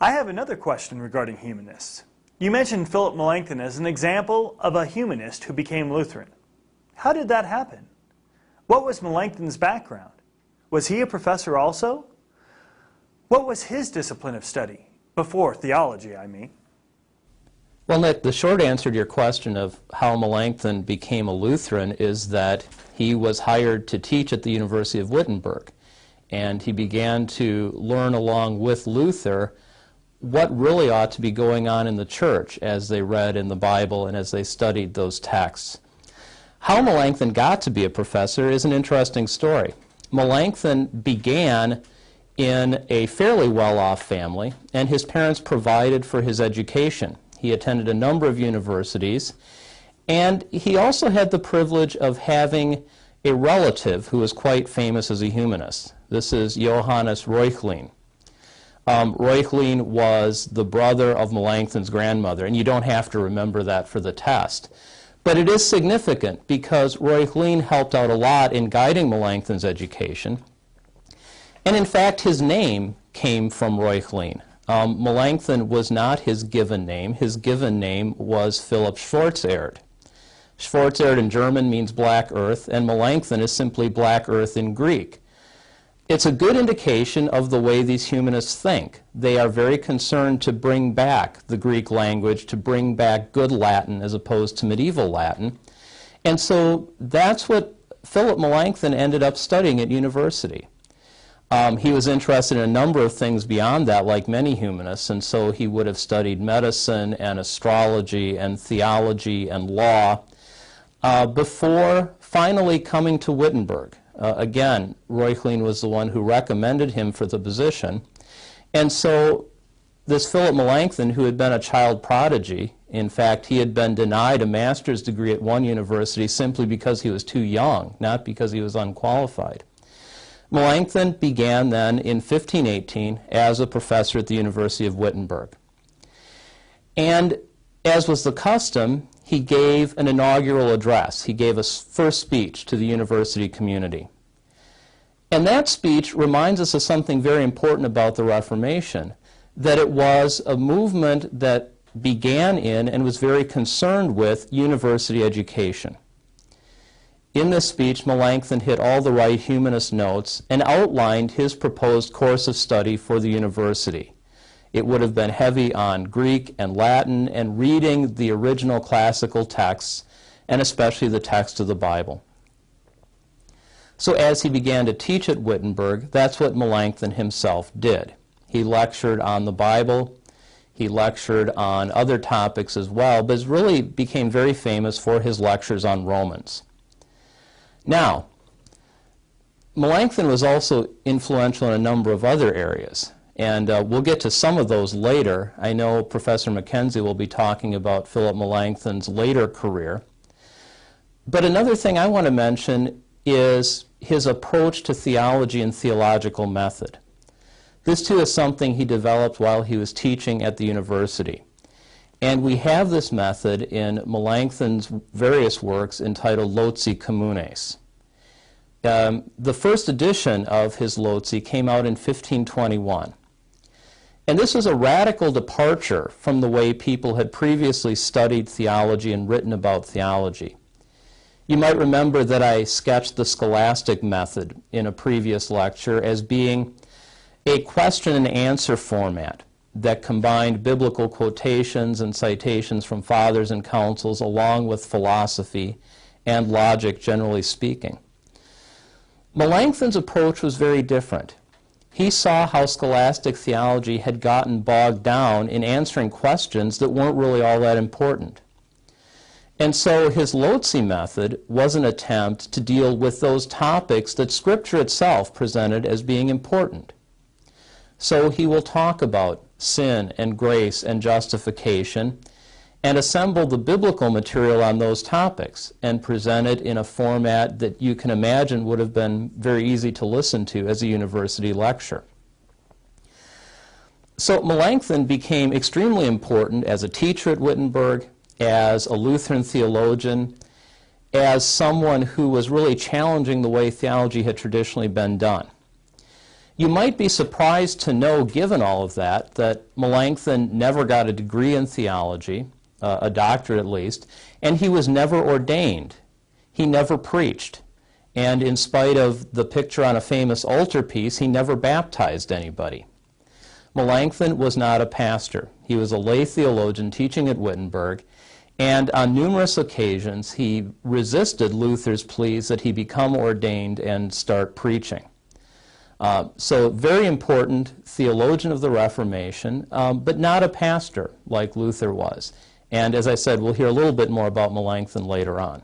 I have another question regarding humanists. You mentioned Philip Melanchthon as an example of a humanist who became Lutheran. How did that happen? What was Melanchthon's background? Was he a professor also? What was his discipline of study? Before theology, I mean. Well, Nick, the short answer to your question of how Melanchthon became a Lutheran is that he was hired to teach at the University of Wittenberg. And he began to learn along with Luther what really ought to be going on in the church as they read in the Bible and as they studied those texts. How Melanchthon got to be a professor is an interesting story. Melanchthon began in a fairly well-off family, and his parents provided for his education. He attended a number of universities, and he also had the privilege of having a relative who was quite famous as a humanist. This is Johannes Reuchlin. Reuchlin was the brother of Melanchthon's grandmother, and you don't have to remember that for the test. But it is significant because Reuchlin helped out a lot in guiding Melanchthon's education. And in fact, his name came from Reuchlin. Melanchthon was not his given name. His given name was Philip Schwarzerd. Schwarzerd in German means black earth, and Melanchthon is simply black earth in Greek. It's a good indication of the way these humanists think. They are very concerned to bring back the Greek language, to bring back good Latin as opposed to medieval Latin. And so that's what Philip Melanchthon ended up studying at university. He was interested in a number of things beyond that, like many humanists, and so he would have studied medicine and astrology and theology and law before finally coming to Wittenberg. Again, Reuchlin was the one who recommended him for the position. And so this Philip Melanchthon, who had been a child prodigy, in fact, he had been denied a master's degree at one university simply because he was too young, not because he was unqualified. Melanchthon began then in 1518 as a professor at the University of Wittenberg. And as was the custom, he gave an inaugural address. He gave a first speech to the university community. And that speech reminds us of something very important about the Reformation, that it was a movement that began in and was very concerned with university education. In this speech, Melanchthon hit all the right humanist notes and outlined his proposed course of study for the university. It would have been heavy on Greek and Latin and reading the original classical texts, and especially the text of the Bible. So as he began to teach at Wittenberg, that's what Melanchthon himself did. He lectured on the Bible, he lectured on other topics as well, but really became very famous for his lectures on Romans. Now, Melanchthon was also influential in a number of other areas. And we'll get to some of those later. I know Professor Mackenzie will be talking about Philip Melanchthon's later career. But another thing I want to mention is his approach to theology and theological method. This too is something he developed while he was teaching at the university. And we have this method in Melanchthon's various works entitled Loci Communes. The first edition of his Loci came out in 1521. And this was a radical departure from the way people had previously studied theology and written about theology. You might remember that I sketched the scholastic method in a previous lecture as being a question and answer format that combined biblical quotations and citations from fathers and councils along with philosophy and logic, generally speaking. Melanchthon's approach was very different. He saw how scholastic theology had gotten bogged down in answering questions that weren't really all that important. And so his Loci method was an attempt to deal with those topics that Scripture itself presented as being important. So he will talk about sin and grace and justification and assemble the biblical material on those topics and present it in a format that you can imagine would have been very easy to listen to as a university lecture. So Melanchthon became extremely important as a teacher at Wittenberg, as a Lutheran theologian, as someone who was really challenging the way theology had traditionally been done. You might be surprised to know, given all of that Melanchthon never got a degree in theology, a doctorate at least, and he was never ordained. He never preached. And in spite of the picture on a famous altarpiece, he never baptized anybody. Melanchthon was not a pastor. He was a lay theologian teaching at Wittenberg, and on numerous occasions he resisted Luther's pleas that he become ordained and start preaching. So very important theologian of the Reformation, but not a pastor like Luther was. And as I said, we'll hear a little bit more about Melanchthon later on.